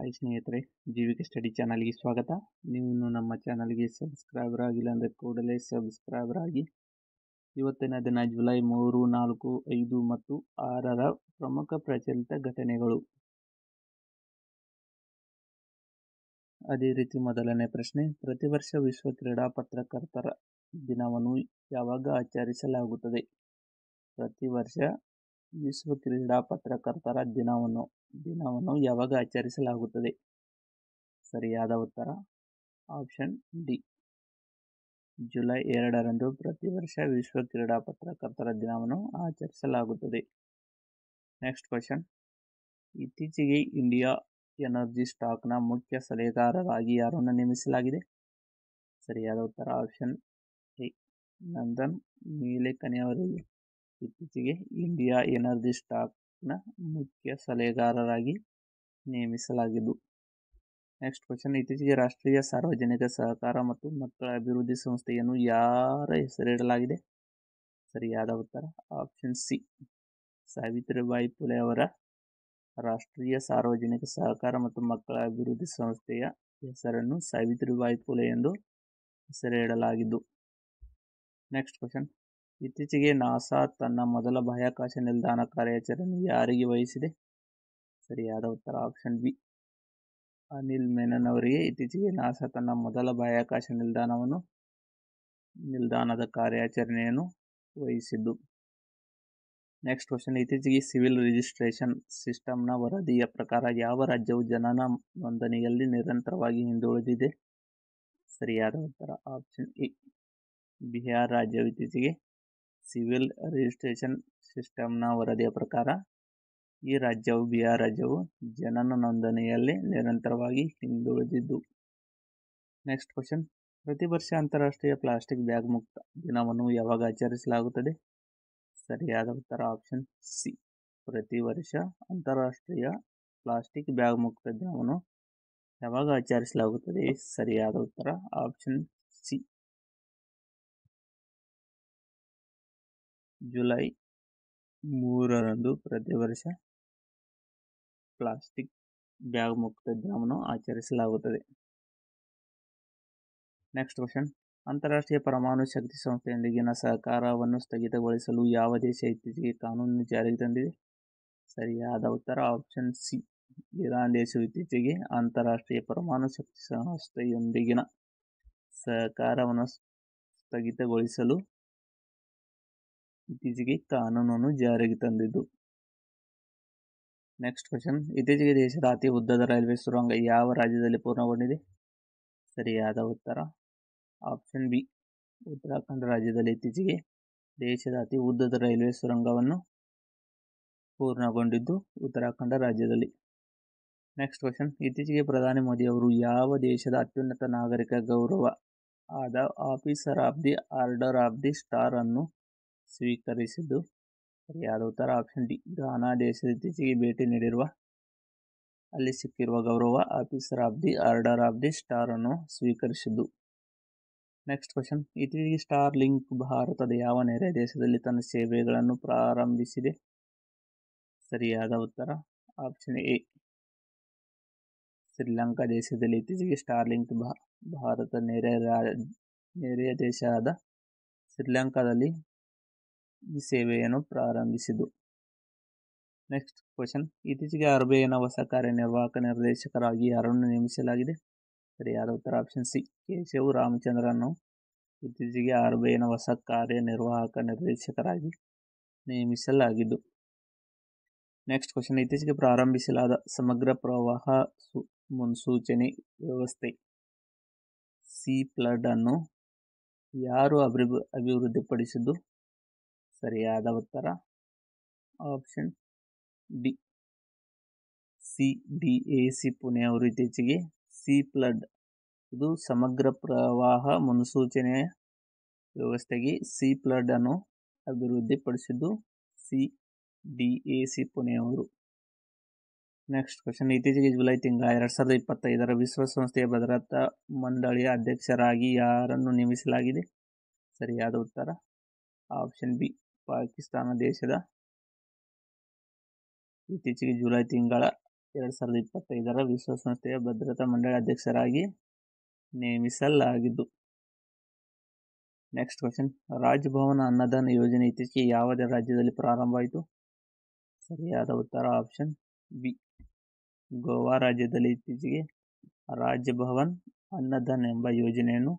Hi ಸ್ನೇಹಿತರೆ, ಜೀವಿಕೆ study ಚಾನಲ್ಗೆ ಸ್ವಾಗತ. ನೀವು ಇನ್ನೂ ನಮ್ಮ ಚಾನಲ್ಗೆ ಸಬ್ಸ್ಕ್ರೈಬರ್ ಆಗಿಲ್ಲ ಅಂದರೆ ಕೂಡಲೇ ಸಬ್ಸ್ಕ್ರೈಬರ್ ಆಗಿ. ಇವತ್ತಿನ ದಿನ ಜುಲೈ 3, 4, 5 ಮತ್ತು 6ರ ಪ್ರಮುಖ ಪ್ರಚಲಿತ ಘಟನೆಗಳು. ಅದೇ ರೀತಿ ಮೊದಲನೇ ಪ್ರಶ್ನೆ, ಪ್ರತಿ ವರ್ಷ ವಿಶ್ವ ಕ್ರೀಡಾ ಪತ್ರಕರ್ತರ ದಿನವನ್ನು ಯಾವಾಗ ಆಚರಿಸಲಾಗುತ್ತದೆ? ಪ್ರತಿ ವರ್ಷ ವಿಶ್ವ ಕ್ರೀಡಾ ಪತ್ರಕರ್ತರ ದಿನವನ್ನು ಯಾವಾಗ ಆಚರಿಸಲಾಗುತ್ತದೆ? ಸರಿಯಾದ ಉತ್ತರ ಆಪ್ಷನ್ ಡಿ, ಜುಲೈ 2ರಂದು ಪ್ರತಿ ವರ್ಷ ವಿಶ್ವ ಕ್ರೀಡಾ ಪತ್ರಕರ್ತರ ದಿನವನ್ನು ಆಚರಿಸಲಾಗುತ್ತದೆ. ನೆಕ್ಸ್ಟ್ ಕ್ವೆಶ್ಚನ್, ಇತ್ತೀಚೆಗೆ ಇಂಡಿಯಾ ಎನರ್ಜಿ ಸ್ಟಾಕ್ನ ಮುಖ್ಯ ಸಲಹೆಗಾರರಾಗಿ ಯಾರನ್ನು ನೇಮಿಸಲಾಗಿದೆ? ಸರಿಯಾದ ಉತ್ತರ ಆಪ್ಷನ್ ಎ, ನಂದನ್ ನೀಲೇಕನಿ ಅವರಿಗೆ ಇತ್ತೀಚೆಗೆ ಇಂಡಿಯಾ ಎನರ್ಜಿ ಸ್ಟಾಕ್ನ ಮುಖ್ಯ ಸಲಹೆಗಾರರಾಗಿ ನೇಮಿಸಲಾಗಿದ್ದು. ನೆಕ್ಸ್ಟ್ ಕ್ವೆಶ್ಚನ್, ಇತ್ತೀಚೆಗೆ ರಾಷ್ಟ್ರೀಯ ಸಾರ್ವಜನಿಕ ಸಹಕಾರ ಮತ್ತು ಮಕ್ಕಳ ಅಭಿವೃದ್ಧಿ ಸಂಸ್ಥೆಯನ್ನು ಯಾರ ಹೆಸರಿಡಲಾಗಿದೆ? ಸರಿಯಾದ ಉತ್ತರ ಆಪ್ಷನ್ ಸಿ, ಸಾವಿತ್ರಿಬಾಯಿ ಫುಲೆ ಅವರ ರಾಷ್ಟ್ರೀಯ ಸಾರ್ವಜನಿಕ ಸಹಕಾರ ಮತ್ತು ಮಕ್ಕಳ ಅಭಿವೃದ್ಧಿ ಸಂಸ್ಥೆಯ ಹೆಸರನ್ನು ಸಾವಿತ್ರಿಬಾಯಿ ಫುಲೆ ಎಂದು ಹೆಸರಿಡಲಾಗಿದ್ದು. ನೆಕ್ಸ್ಟ್ ಕ್ವೆಶ್ಚನ್, ಇತ್ತೀಚೆಗೆ ನಾಸಾ ತನ್ನ ಮೊದಲ ಬಾಹ್ಯಾಕಾಶ ನಿಲ್ದಾಣ ಕಾರ್ಯಾಚರಣೆ ಯಾರಿಗೆ ವಹಿಸಿದೆ? ಸರಿಯಾದ ಉತ್ತರ ಆಪ್ಷನ್ ಬಿ, ಅನಿಲ್ ಮೆನನ್ ಅವರಿಗೆ ಇತ್ತೀಚೆಗೆ ನಾಸಾ ತನ್ನ ಮೊದಲ ಬಾಹ್ಯಾಕಾಶ ನಿಲ್ದಾಣದ ಕಾರ್ಯಾಚರಣೆಯನ್ನು ವಹಿಸಿದ್ದು. ನೆಕ್ಸ್ಟ್ ಕ್ವೆಶ್ಚನ್, ಇತ್ತೀಚೆಗೆ ಸಿವಿಲ್ ರಿಜಿಸ್ಟ್ರೇಷನ್ ಸಿಸ್ಟಮ್ನ ವರದಿಯ ಪ್ರಕಾರ ಯಾವ ರಾಜ್ಯವು ಜನನ ನೋಂದಣಿಯಲ್ಲಿ ನಿರಂತರವಾಗಿ ಹಿಂದುಳಿದಿದೆ? ಸರಿಯಾದ ಉತ್ತರ ಆಪ್ಷನ್ ಎ, ಬಿಹಾರ ರಾಜ್ಯವು ಇತ್ತೀಚೆಗೆ ಸಿವಿಲ್ ರಿಜಿಸ್ಟ್ರೇಷನ್ ಸಿಸ್ಟಮ್ನ ವರದಿಯ ಪ್ರಕಾರ ಬಿಹಾರ ರಾಜ್ಯವು ಜನನ ನೋಂದಣಿಯಲ್ಲಿ ನಿರಂತರವಾಗಿ ಹಿಂದುಳಿದಿದ್ದು. ನೆಕ್ಸ್ಟ್ ಕ್ವೆಶ್ಚನ್, ಪ್ರತಿ ವರ್ಷ ಅಂತಾರಾಷ್ಟ್ರೀಯ ಪ್ಲಾಸ್ಟಿಕ್ ಬ್ಯಾಗ್ ಮುಕ್ತ ದಿನವನ್ನು ಯಾವಾಗ ಆಚರಿಸಲಾಗುತ್ತದೆ? ಸರಿಯಾದ ಉತ್ತರ ಆಪ್ಷನ್ ಸಿ, ಪ್ರತಿ ವರ್ಷ ಅಂತಾರಾಷ್ಟ್ರೀಯ ಪ್ಲಾಸ್ಟಿಕ್ ಬ್ಯಾಗ್ ಮುಕ್ತ ದಿನವನ್ನು ಯಾವಾಗ ಆಚರಿಸಲಾಗುತ್ತದೆ? ಸರಿಯಾದ ಉತ್ತರ ಆಪ್ಷನ್ ಸಿ, ಜುಲೈ 3ರಂದು ಪ್ರತಿ ವರ್ಷ ಪ್ಲಾಸ್ಟಿಕ್ ಬ್ಯಾಗ್ ಮುಕ್ತ ದಿನವನ್ನು ಆಚರಿಸಲಾಗುತ್ತದೆ. ನೆಕ್ಸ್ಟ್ ಕ್ವೆಶ್ಚನ್, ಅಂತಾರಾಷ್ಟ್ರೀಯ ಪರಮಾಣು ಶಕ್ತಿ ಸಂಸ್ಥೆಯೊಂದಿಗಿನ ಸಹಕಾರವನ್ನು ಸ್ಥಗಿತಗೊಳಿಸಲು ಯಾವ ದೇಶ ಇತ್ತೀಚೆಗೆ ಕಾನೂನನ್ನು ಜಾರಿಗೆ ತಂದಿದೆ? ಸರಿಯಾದ ಉತ್ತರ ಆಪ್ಷನ್ ಸಿ, ಇರಾನ್ ದೇಶವು ಇತ್ತೀಚೆಗೆ ಅಂತಾರಾಷ್ಟ್ರೀಯ ಪರಮಾಣು ಶಕ್ತಿ ಸಂಸ್ಥೆಯೊಂದಿಗಿನ ಸಹಕಾರವನ್ನು ಸ್ಥಗಿತಗೊಳಿಸಲು ಇತ್ತೀಚೆಗೆ ಕಾನೂನನ್ನು ಜಾರಿಗೆ ತಂದಿದ್ದು. ನೆಕ್ಸ್ಟ್ ಕ್ವೆಶ್ಚನ್, ಇತ್ತೀಚೆಗೆ ದೇಶದ ಅತಿ ಉದ್ದದ ರೈಲ್ವೆ ಸುರಂಗ ಯಾವ ರಾಜ್ಯದಲ್ಲಿ ಪೂರ್ಣಗೊಂಡಿದೆ? ಸರಿಯಾದ ಉತ್ತರ ಆಪ್ಷನ್ ಬಿ, ಉತ್ತರಾಖಂಡ ರಾಜ್ಯದಲ್ಲಿ ಇತ್ತೀಚೆಗೆ ದೇಶದ ಅತಿ ಉದ್ದದ ರೈಲ್ವೆ ಸುರಂಗವನ್ನು ಪೂರ್ಣಗೊಂಡಿದ್ದು ಉತ್ತರಾಖಂಡ ರಾಜ್ಯದಲ್ಲಿ. ನೆಕ್ಸ್ಟ್ ಕ್ವೆಶ್ಚನ್, ಇತ್ತೀಚೆಗೆ ಪ್ರಧಾನಿ ಮೋದಿ ಅವರು ಯಾವ ದೇಶದ ಅತ್ಯುನ್ನತ ನಾಗರಿಕ ಗೌರವ ಆದ officer of the order of the star ಅನ್ನು ಸ್ವೀಕರಿಸಿದ್ದು? ಸರಿಯಾದ ಉತ್ತರ ಆಪ್ಷನ್ ಡಿ, ಘಾನಾ ದೇಶದ ಇತ್ತೀಚೆಗೆ ಭೇಟಿ ನೀಡಿರುವ ಅಲ್ಲಿ ಸಿಕ್ಕಿರುವ ಗೌರವ officer of the order of the star ಅನ್ನು ಸ್ವೀಕರಿಸಿದ್ದು. ನೆಕ್ಸ್ಟ್ ಕ್ವೆಶ್ಚನ್, ಇತ್ತೀಚೆಗೆ ಸ್ಟಾರ್ ಲಿಂಕ್ ಭಾರತದ ಯಾವ ನೆರೆಯ ದೇಶದಲ್ಲಿ ತನ್ನ ಸೇವೆಗಳನ್ನು ಪ್ರಾರಂಭಿಸಿದೆ? ಸರಿಯಾದ ಉತ್ತರ ಆಪ್ಷನ್ ಎ, ಶ್ರೀಲಂಕಾ ದೇಶದಲ್ಲಿ ಇತ್ತೀಚೆಗೆ ಸ್ಟಾರ್ ಲಿಂಕ್ ಭಾರತ ನೆರೆಯ ದೇಶವಾದ ಶ್ರೀಲಂಕಾದಲ್ಲಿ ಈ ಸೇವೆಯನ್ನು ಪ್ರಾರಂಭಿಸಿದ್ದು. ನೆಕ್ಸ್ಟ್ ಕ್ವೆಶ್ಚನ್, ಇತ್ತೀಚೆಗೆ ಆರ್ಬಿಐನ ಹೊಸ ಕಾರ್ಯನಿರ್ವಾಹಕ ನಿರ್ದೇಶಕರಾಗಿ ಯಾರನ್ನು ನೇಮಿಸಲಾಗಿದೆ? ಸರಿಯಾದ ಉತ್ತರ ಆಪ್ಷನ್ ಸಿ, ಕೇಶವ್ ರಾಮಚಂದ್ರನ್ನು ಇತ್ತೀಚೆಗೆ ಆರ್ಬಿಐನ ಹೊಸ ಕಾರ್ಯನಿರ್ವಾಹಕ ನಿರ್ದೇಶಕರಾಗಿ ನೇಮಿಸಲಾಗಿದ್ದು. ನೆಕ್ಸ್ಟ್ ಕ್ವೆಶ್ಚನ್, ಇತ್ತೀಚೆಗೆ ಪ್ರಾರಂಭಿಸಲಾದ ಸಮಗ್ರ ಪ್ರವಾಹ ಮುನ್ಸೂಚನೆ ವ್ಯವಸ್ಥೆ ಸಿ ಫ್ಲಡ್ ಅನ್ನು ಯಾರು ಅಭಿವೃದ್ಧಿಪಡಿಸಿದ್ದು? ಸರಿಯಾದ ಉತ್ತರ ಆಪ್ಷನ್ ಡಿ, CDAC ಪುಣೆ ಅವರು ಇತ್ತೀಚೆಗೆ ಸಿ ಫ್ಲಡ್, ಇದು ಸಮಗ್ರ ಪ್ರವಾಹ ಮುನ್ಸೂಚನೆಯ ವ್ಯವಸ್ಥೆಗೆ ಸಿ ಫ್ಲಡ್ ಅನ್ನು ಅಭಿವೃದ್ಧಿಪಡಿಸಿದ್ದು CDAC ಪುಣೆ ಅವರು. ನೆಕ್ಸ್ಟ್ ಕ್ವೆಶ್ಚನ್, ಇತ್ತೀಚೆಗೆ ಜುಲೈ ತಿಂಗಳ 2025ರ ವಿಶ್ವಸಂಸ್ಥೆಯ ಭದ್ರತಾ ಮಂಡಳಿಯ ಅಧ್ಯಕ್ಷರಾಗಿ ಯಾರನ್ನು ನೇಮಿಸಲಾಗಿದೆ? ಸರಿಯಾದ ಉತ್ತರ ಆಪ್ಷನ್ ಬಿ, ಪಾಕಿಸ್ತಾನ ದೇಶದ ಇತ್ತೀಚೆಗೆ ಜುಲೈ ತಿಂಗಳ 2025 ವಿಶ್ವಸಂಸ್ಥೆಯ ಭದ್ರತಾ ಮಂಡಳಿ ಅಧ್ಯಕ್ಷರಾಗಿ ನೇಮಿಸಲಾಗಿದ್ದು. ನೆಕ್ಸ್ಟ್ ಕ್ವಶನ್, ರಾಜಭವನ ಅನ್ನದಾನ ಯೋಜನೆ ಇತ್ತೀಚೆಗೆ ಯಾವ ರಾಜ್ಯದಲ್ಲಿ ಪ್ರಾರಂಭ ಆಯಿತು? ಸರಿಯಾದ ಉತ್ತರ ಆಪ್ಷನ್ ಬಿ, ಗೋವಾ ರಾಜ್ಯದಲ್ಲಿ ಇತ್ತೀಚೆಗೆ ರಾಜಭವನ್ ಅನ್ನದಾನ್ ಎಂಬ ಯೋಜನೆಯನ್ನು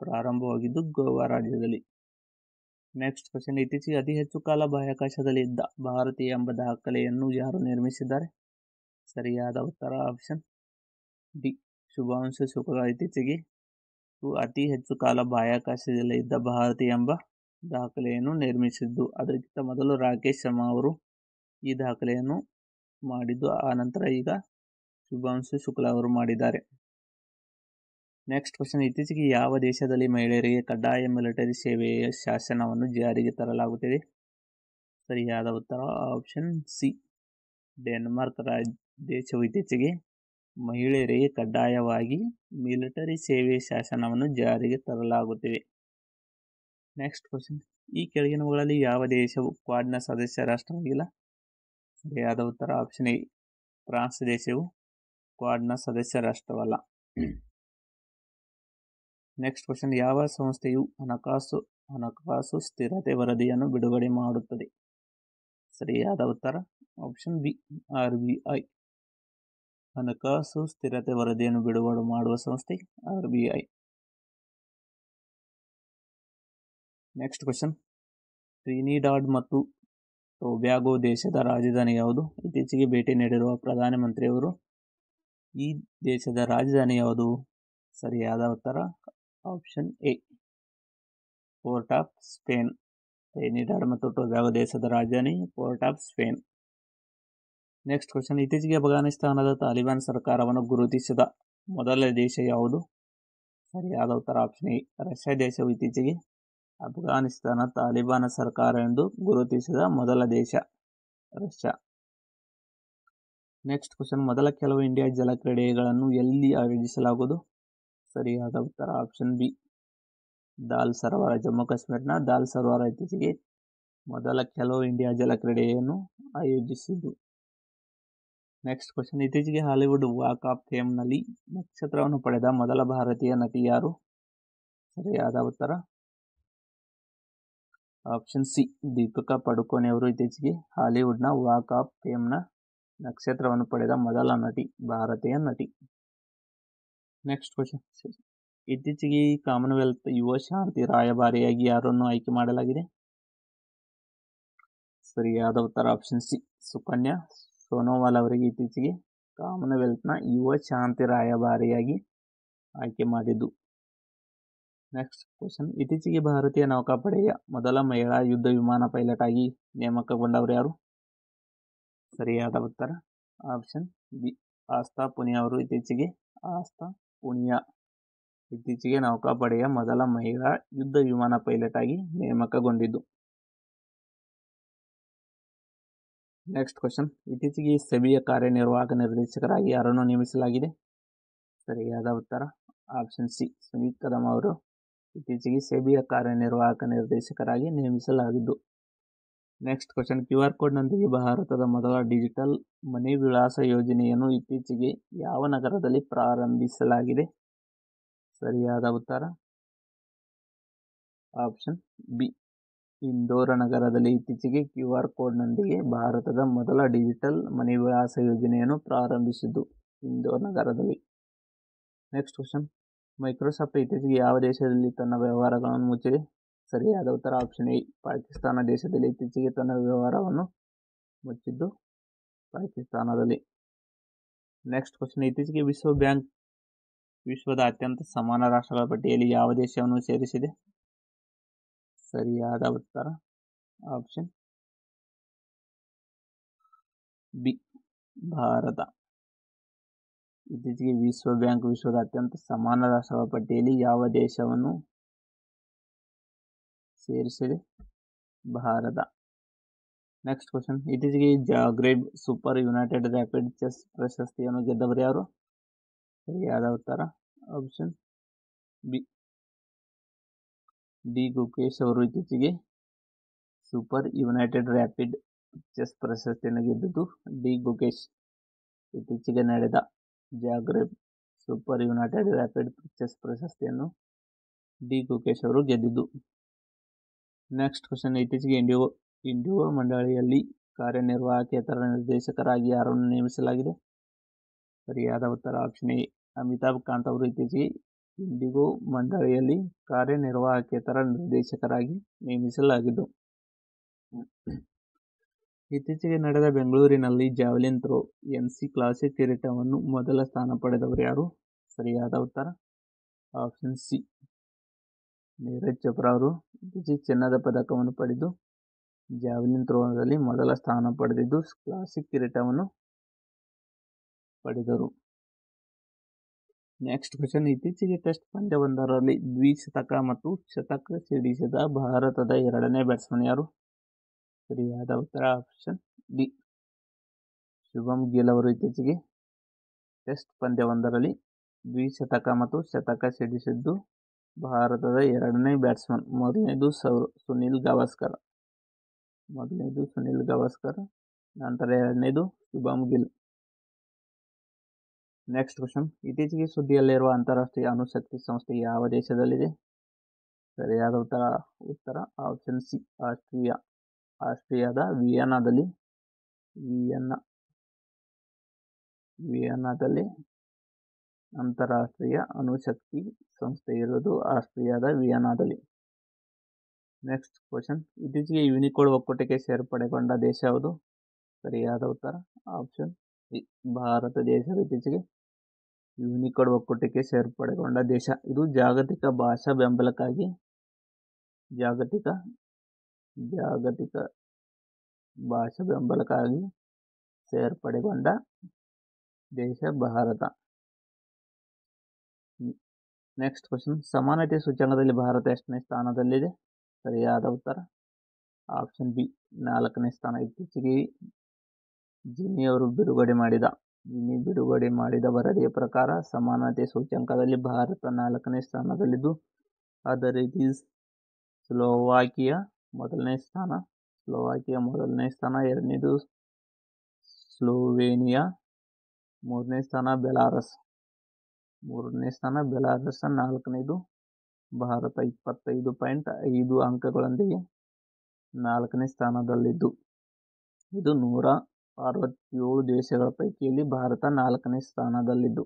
ಪ್ರಾರಂಭವಾಗಿದ್ದು ಗೋವಾ ರಾಜ್ಯದಲ್ಲಿ. ನೆಕ್ಸ್ಟ್ ಕ್ವಶನ್, ಇತ್ತೀಚೆಗೆ ಅತಿ ಹೆಚ್ಚು ಕಾಲ ಬಾಹ್ಯಾಕಾಶದಲ್ಲಿ ಇದ್ದ ಭಾರತೀಯ ಎಂಬ ದಾಖಲೆಯನ್ನು ಯಾರು ನಿರ್ಮಿಸಿದ್ದಾರೆ? ಸರಿಯಾದ ಉತ್ತರ ಆಪ್ಷನ್ ಡಿ, ಶುಭಾಂಶು ಶುಕ್ಲಾ ಇತ್ತೀಚೆಗೆ ಅತಿ ಹೆಚ್ಚು ಕಾಲ ಬಾಹ್ಯಾಕಾಶದಲ್ಲಿ ಇದ್ದ ಭಾರತೀಯ ಎಂಬ ದಾಖಲೆಯನ್ನು ನಿರ್ಮಿಸಿದ್ದು. ಅದಕ್ಕಿಂತ ಮೊದಲು ರಾಕೇಶ್ ಶರ್ಮಾ ಅವರು ಈ ದಾಖಲೆಯನ್ನು ಮಾಡಿದ್ದು, ಆ ನಂತರ ಈಗ ಶುಭಾಂಶು ಶುಕ್ಲಾ ಅವರು ಮಾಡಿದ್ದಾರೆ. ನೆಕ್ಸ್ಟ್ ಕ್ವಶನ್, ಇತ್ತೀಚೆಗೆ ಯಾವ ದೇಶದಲ್ಲಿ ಮಹಿಳೆಯರಿಗೆ ಕಡ್ಡಾಯ ಮಿಲಿಟರಿ ಸೇವೆಯ ಶಾಸನವನ್ನು ಜಾರಿಗೆ ತರಲಾಗುತ್ತಿದೆ? ಸರಿಯಾದ ಉತ್ತರ ಆಪ್ಷನ್ ಸಿ, ಡೆನ್ಮಾರ್ಕ್ ದೇಶವು ಇತ್ತೀಚೆಗೆ ಮಹಿಳೆಯರಿಗೆ ಕಡ್ಡಾಯವಾಗಿ ಮಿಲಿಟರಿ ಸೇವೆಯ ಶಾಸನವನ್ನು ಜಾರಿಗೆ ತರಲಾಗುತ್ತಿದೆ. ನೆಕ್ಸ್ಟ್ ಕ್ವಶನ್, ಈ ಕೆಳಗಿನವುಗಳಲ್ಲಿ ಯಾವ ದೇಶವು ಕ್ವಾಡ್ನ ಸದಸ್ಯ ರಾಷ್ಟ್ರವಾಗಿಲ್ಲ? ಸರಿಯಾದ ಉತ್ತರ ಆಪ್ಷನ್ ಎ, ಫ್ರಾನ್ಸ್ ದೇಶವು ಕ್ವಾಡ್ನ ಸದಸ್ಯ ರಾಷ್ಟ್ರವಲ್ಲ. ನೆಕ್ಸ್ಟ್ ಕ್ವಶನ್, ಯಾವ ಸಂಸ್ಥೆಯು ಹಣಕಾಸು ಸ್ಥಿರತೆ ವರದಿಯನ್ನು ಬಿಡುಗಡೆ ಮಾಡುತ್ತದೆ? ಸರಿಯಾದ ಉತ್ತರ ಆಪ್ಷನ್ ಬಿ, RBI. ಹಣಕಾಸು ಸ್ಥಿರತೆ ವರದಿಯನ್ನು ಬಿಡುಗಡೆ ಮಾಡುವ ಸಂಸ್ಥೆ RBI. ನೆಕ್ಸ್ಟ್ ಕ್ವಶನ್, ಟ್ರಿನಿಡಾಡ್ ಮತ್ತು ಟೊಬ್ಯಾಗೊ ದೇಶದ ರಾಜಧಾನಿ ಯಾವುದು? ಇತ್ತೀಚೆಗೆ ಭೇಟಿ ನೀಡಿರುವ ಪ್ರಧಾನಮಂತ್ರಿಯವರು ಈ ದೇಶದ ರಾಜಧಾನಿ ಯಾವುದು? ಸರಿಯಾದ ಉತ್ತರ option A, port of Spain. Trinidad ಮತ್ತು ಟೊಬ್ಯಾಗೊ ದೇಶದ ರಾಜಧಾನಿ port of Spain. Next question, ಇತ್ತೀಚೆಗೆ ಅಫ್ಘಾನಿಸ್ತಾನದ ತಾಲಿಬಾನ್ ಸರ್ಕಾರವನ್ನು ಗುರುತಿಸಿದ ಮೊದಲ ದೇಶ ಯಾವುದು? ಸರಿಯಾದ ಉತ್ತರ ಆಪ್ಷನ್ ಎ, ರಷ್ಯಾ ದೇಶವು ಇತ್ತೀಚೆಗೆ ಅಫ್ಘಾನಿಸ್ತಾನ ತಾಲಿಬಾನ್ ಸರ್ಕಾರ ಎಂದು ಗುರುತಿಸಿದ ಮೊದಲ ದೇಶ ರಷ್ಯಾ. ನೆಕ್ಸ್ಟ್ ಕ್ವಶನ್, ಮೊದಲ ಕೆಲವು ಇಂಡಿಯಾ ಜಲ ಕ್ರೀಡೆಗಳನ್ನು ಎಲ್ಲಿ ಆಯೋಜಿಸಲಾಗುವುದು? ಸರಿಯಾದ ಉತ್ತರ ಆಪ್ಷನ್ ಬಿ, ದಾಲ್ ಸರೋವರ. ಜಮ್ಮು ಕಾಶ್ಮೀರ್ನ ದಾಲ್ ಸರೋವರ ಇತ್ತೀಚೆಗೆ ಮೊದಲ ಕೆಲವು ಇಂಡಿಯಾ ಜಲ ಕ್ರೀಡೆಯನ್ನು ಆಯೋಜಿಸಿದ್ದು. ನೆಕ್ಸ್ಟ್ ಕ್ವಶನ್, ಇತ್ತೀಚೆಗೆ ಹಾಲಿವುಡ್ ವಾಕ್ ಆಫ್ ಫೇಮ್ನಲ್ಲಿ ನಕ್ಷತ್ರವನ್ನು ಪಡೆದ ಮೊದಲ ಭಾರತೀಯ ನಟಿ ಯಾರು? ಸರಿಯಾದ ಉತ್ತರ ಆಪ್ಷನ್ ಸಿ, ದೀಪಿಕಾ ಪಡುಕೋಣೆ ಅವರು ಇತ್ತೀಚೆಗೆ ಹಾಲಿವುಡ್ನ ವಾಕ್ ಆಫ್ ಫೇಮ್ನ ನಕ್ಷತ್ರವನ್ನು ಪಡೆದ ಮೊದಲ ಭಾರತೀಯ ನಟಿ. ನೆಕ್ಸ್ಟ್ ಕ್ವಶನ್, ಇತ್ತೀಚೆಗೆ ಕಾಮನ್ವೆಲ್ತ್ ಯುವ ಶಾಂತಿ ರಾಯಭಾರಿಯಾಗಿ ಯಾರನ್ನು ಆಯ್ಕೆ ಮಾಡಲಾಗಿದೆ? ಸರಿಯಾದ ಉತ್ತರ ಆಪ್ಷನ್ ಸಿ, ಸುಕನ್ಯಾ ಸೋನೋವಾಲ್ ಅವರಿಗೆ ಇತ್ತೀಚೆಗೆ ಕಾಮನ್ವೆಲ್ತ್ನ ಯುವ ಶಾಂತಿ ರಾಯಭಾರಿಯಾಗಿ ಆಯ್ಕೆ ಮಾಡಿದ್ದು. ನೆಕ್ಸ್ಟ್ ಕ್ವಶನ್, ಇತ್ತೀಚೆಗೆ ಭಾರತೀಯ ನೌಕಾಪಡೆಯ ಮೊದಲ ಮಹಿಳಾ ಯುದ್ಧ ವಿಮಾನ ಪೈಲಟ್ ಆಗಿ ನೇಮಕಗೊಂಡವರು ಯಾರು? ಸರಿಯಾದ ಉತ್ತರ ಆಪ್ಷನ್ ಬಿ, ಆಸ್ಥಾ ಪೂನಿಯಾ ಅವರು ಇತ್ತೀಚೆಗೆ ನೌಕಾಪಡೆಯ ಮೊದಲ ಮಹಿಳಾ ಯುದ್ಧ ವಿಮಾನ ಪೈಲಟ್ ಆಗಿ ನೇಮಕಗೊಂಡಿದ್ದು. ನೆಕ್ಸ್ಟ್ ಕ್ವಶನ್, ಇತ್ತೀಚೆಗೆ ಸೆಬಿಯ ಕಾರ್ಯನಿರ್ವಾಹಕ ನಿರ್ದೇಶಕರಾಗಿ ಯಾರನ್ನು ನೇಮಿಸಲಾಗಿದೆ? ಸರಿಯಾದ ಉತ್ತರ ಆಪ್ಷನ್ ಸಿ, ಸುನೀತ್ ಕದಮ್ ಅವರು ಇತ್ತೀಚೆಗೆ ಸೆಬಿಯ ಕಾರ್ಯನಿರ್ವಾಹಕ ನಿರ್ದೇಶಕರಾಗಿ ನೇಮಿಸಲಾಗಿದ್ದು. ನೆಕ್ಸ್ಟ್ ಕ್ವಶನ್, QR ಕೋಡ್ನೊಂದಿಗೆ ಭಾರತದ ಮೊದಲ ಡಿಜಿಟಲ್ ಮನಿ ವಿಳಾಸ ಯೋಜನೆಯನ್ನು ಇತ್ತೀಚೆಗೆ ಯಾವ ನಗರದಲ್ಲಿ ಪ್ರಾರಂಭಿಸಲಾಗಿದೆ? ಸರಿಯಾದ ಉತ್ತರ ಆಪ್ಷನ್ ಬಿ, ಇಂದೋರ ನಗರದಲ್ಲಿ ಇತ್ತೀಚೆಗೆ QR ಕೋಡ್ನೊಂದಿಗೆ ಭಾರತದ ಮೊದಲ ಡಿಜಿಟಲ್ ಮನಿ ವಿಳಾಸ ಯೋಜನೆಯನ್ನು ಪ್ರಾರಂಭಿಸಿದ್ದು ಇಂದೋರ್ ನಗರದಲ್ಲಿ. ನೆಕ್ಸ್ಟ್ ಕ್ವಶನ್, ಮೈಕ್ರೋಸಾಫ್ಟ್ ಇತ್ತೀಚೆಗೆ ಯಾವ ದೇಶದಲ್ಲಿ ತನ್ನ ವ್ಯವಹಾರಗಳನ್ನು ಮುಚ್ಚಿದೆ? ಸರಿಯಾದ ಉತ್ತರ ಆಪ್ಷನ್ ಎ, ಪಾಕಿಸ್ತಾನ ದೇಶದಲ್ಲಿ ಇತ್ತೀಚೆಗೆ ತನ್ನ ವ್ಯವಹಾರವನ್ನು ಮುಚ್ಚಿದ್ದು ಪಾಕಿಸ್ತಾನದಲ್ಲಿ. ನೆಕ್ಸ್ಟ್ ಕ್ವಶನ್, ಇತ್ತೀಚೆಗೆ ವಿಶ್ವ ಬ್ಯಾಂಕ್ ವಿಶ್ವದ ಅತ್ಯಂತ ಸಮಾನ ರಾಷ್ಟ್ರಗಳ ಪಟ್ಟಿಯಲ್ಲಿ ಯಾವ ದೇಶವನ್ನು ಸೇರಿಸಿದೆ? ಸರಿಯಾದ ಉತ್ತರ ಆಪ್ಷನ್ ಬಿ, ಭಾರತ. ಇತ್ತೀಚೆಗೆ ವಿಶ್ವ ಬ್ಯಾಂಕ್ ವಿಶ್ವದ ಅತ್ಯಂತ ಸಮಾನ ರಾಷ್ಟ್ರಗಳ ಪಟ್ಟಿಯಲ್ಲಿ ಯಾವ ದೇಶವನ್ನು ಸೇರಿಸಿದೆ? ಭಾರತ. ನೆಕ್ಸ್ಟ್ ಕ್ವಶನ್, ಇತ್ತೀಚೆಗೆ ಜಾಗ್ರೆಬ್ ಸೂಪರ್ ಯುನೈಟೆಡ್ ರ್ಯಾಪಿಡ್ ಚೆಸ್ ಪ್ರಶಸ್ತಿಯನ್ನು ಗೆದ್ದವರು ಯಾರು? ಸರಿಯಾದ ಉತ್ತರ ಆಪ್ಷನ್ ಬಿ, ಡಿ ಗುಕೇಶ್ ಅವರು ಇತ್ತೀಚೆಗೆ ಸೂಪರ್ ಯುನೈಟೆಡ್ ರ್ಯಾಪಿಡ್ ಚೆಸ್ ಪ್ರಶಸ್ತಿಯನ್ನು ಗೆದ್ದಿದ್ದು ಡಿ ಗುಕೇಶ್. ಇತ್ತೀಚೆಗೆ ನಡೆದ ಜಾಗ್ರೆಬ್ ಸೂಪರ್ ಯುನೈಟೆಡ್ ರ್ಯಾಪಿಡ್ ಚೆಸ್ ಪ್ರಶಸ್ತಿಯನ್ನು ಡಿ ಗುಕೇಶ್ ಅವರು ಗೆದ್ದಿದ್ದು. ನೆಕ್ಸ್ಟ್ ಕ್ವಶನ್, ಇತ್ತೀಚೆಗೆ ಇಂಡಿಗೋ ಮಂಡಳಿಯಲ್ಲಿ ಕಾರ್ಯನಿರ್ವಾಹಕೇತರ ನಿರ್ದೇಶಕರಾಗಿ ಯಾರನ್ನು ನೇಮಿಸಲಾಗಿದೆ? ಸರಿಯಾದ ಉತ್ತರ ಆಪ್ಷನ್ ಎ, ಅಮಿತಾಬ್ ಕಾಂತ್ ಅವರು ಇತ್ತೀಚೆಗೆ ಇಂಡಿಗೋ ಮಂಡಳಿಯಲ್ಲಿ ಕಾರ್ಯನಿರ್ವಾಹಕೇತರ ನಿರ್ದೇಶಕರಾಗಿ ನೇಮಿಸಲಾಗಿದ್ದು. ಇತ್ತೀಚೆಗೆ ನಡೆದ ಬೆಂಗಳೂರಿನಲ್ಲಿ ಜಾವೆಲಿನ್ ಥ್ರೋ NC ಕ್ಲಾಸಿಕ್ ಕಿರೀಟವನ್ನು ಮೊದಲ ಸ್ಥಾನ ಪಡೆದವರು ಯಾರು? ಸರಿಯಾದ ಉತ್ತರ ಆಪ್ಷನ್ ಸಿ, ನೀರಜ್ ಚೋಪ್ರಾ ಅವರು ಇತ್ತೀಚೆಗೆ ಚಿನ್ನದ ಪದಕವನ್ನು ಪಡೆದು ಜಾವೆಲಿನ್ ಥ್ರೋದಲ್ಲಿ ಮೊದಲ ಸ್ಥಾನ ಪಡೆದಿದ್ದು ಕ್ಲಾಸಿಕ್ ಕಿರೀಟವನ್ನು ಪಡೆದರು. ನೆಕ್ಸ್ಟ್ ಕ್ವಶನ್, ಇತ್ತೀಚೆಗೆ ಟೆಸ್ಟ್ ಪಂದ್ಯವೊಂದರಲ್ಲಿ ದ್ವಿಶತಕ ಮತ್ತು ಶತಕ ಸಿಡಿಸಿದ ಭಾರತದ ಎರಡನೇ ಬ್ಯಾಟ್ಸ್ಮನ್ ಯಾರು? ಸರಿಯಾದ ಉತ್ತರ ಆಪ್ಷನ್ ಡಿ, ಶುಭಮ್ ಗಿಲ್ ಅವರು ಇತ್ತೀಚೆಗೆ ಟೆಸ್ಟ್ ಪಂದ್ಯವೊಂದರಲ್ಲಿ ದ್ವಿಶತಕ ಮತ್ತು ಶತಕ ಸಿಡಿಸಿದ್ದು ಭಾರತದ ಎರಡನೇ ಬ್ಯಾಟ್ಸ್ಮನ್. ಮೊದಲನೇದು ಸುನಿಲ್ ಗವಾಸ್ಕರ್, ನಂತರ ಎರಡನೇದು ಶುಭಮ್ ಗಿಲ್. ನೆಕ್ಸ್ಟ್ ಕ್ವಶನ್, ಇತ್ತೀಚೆಗೆ ಸುದ್ದಿಯಲ್ಲಿರುವ ಅಂತಾರಾಷ್ಟ್ರೀಯ ಅಣುಶಕ್ತಿ ಸಂಸ್ಥೆ ಯಾವ ದೇಶದಲ್ಲಿದೆ? ಸರಿಯಾದ ಉತ್ತರ ಆಪ್ಷನ್ ಸಿ, ಆಸ್ಟ್ರಿಯಾದ ವಿಯೆನ್ನಾದಲ್ಲಿ ಅಂತಾರಾಷ್ಟ್ರೀಯ ಅಣುಶಕ್ತಿ ಸಂಸ್ಥೆ ಇರುವುದು ಆಸ್ಟ್ರಿಯಾದ ವಿಯೆನ್ನಾದಲ್ಲಿ. ನೆಕ್ಸ್ಟ್ ಕ್ವಶನ್, ಇತ್ತೀಚೆಗೆ ಯುನಿಕೋಡ್ ಒಕ್ಕೂಟಕ್ಕೆ ಸೇರ್ಪಡೆಗೊಂಡ ದೇಶ ಯಾವುದು? ಸರಿಯಾದ ಉತ್ತರ ಆಪ್ಷನ್ ಸಿ, ಭಾರತ ದೇಶವು ಇತ್ತೀಚೆಗೆ ಯುನಿಕೋಡ್ ಒಕ್ಕೂಟಕ್ಕೆ ಸೇರ್ಪಡೆಗೊಂಡ ದೇಶ. ಇದು ಜಾಗತಿಕ ಭಾಷಾ ಬೆಂಬಲಕ್ಕಾಗಿ ಸೇರ್ಪಡೆಗೊಂಡ ದೇಶ ಭಾರತ. ನೆಕ್ಸ್ಟ್ ಕ್ವಶನ್, ಸಮಾನತೆ ಸೂಚ್ಯಂಕದಲ್ಲಿ ಭಾರತ ಎಷ್ಟನೇ ಸ್ಥಾನದಲ್ಲಿದೆ? ಸರಿಯಾದ ಉತ್ತರ ಆಪ್ಷನ್ ಬಿ, 4ನೇ ಸ್ಥಾನ. ಇತ್ತೀಚೆಗೆ ಜಿನಿ ಬಿಡುಗಡೆ ಮಾಡಿದ ವರದಿಯ ಪ್ರಕಾರ ಸಮಾನತೆ ಸೂಚ್ಯಂಕದಲ್ಲಿ ಭಾರತ 4ನೇ ಸ್ಥಾನದಲ್ಲಿದ್ದು, ಅದರ್ ಇಟ್ ಈಸ್ ಸ್ಲೋವಾಕಿಯಾ ಮೊದಲನೇ ಸ್ಥಾನ, ಎರಡನೇದು ಸ್ಲೋವೇನಿಯಾ, ಮೂರನೇ ಸ್ಥಾನ ಬೆಲಾರಸ್, ನಾಲ್ಕನೇದು ಭಾರತ 25.5 ಅಂಕಗಳೊಂದಿಗೆ 4ನೇ ಸ್ಥಾನದಲ್ಲಿದ್ದು, ಇದು 167 ದೇಶಗಳ ಪೈಕಿಯಲ್ಲಿ ಭಾರತ 4ನೇ ಸ್ಥಾನದಲ್ಲಿದ್ದು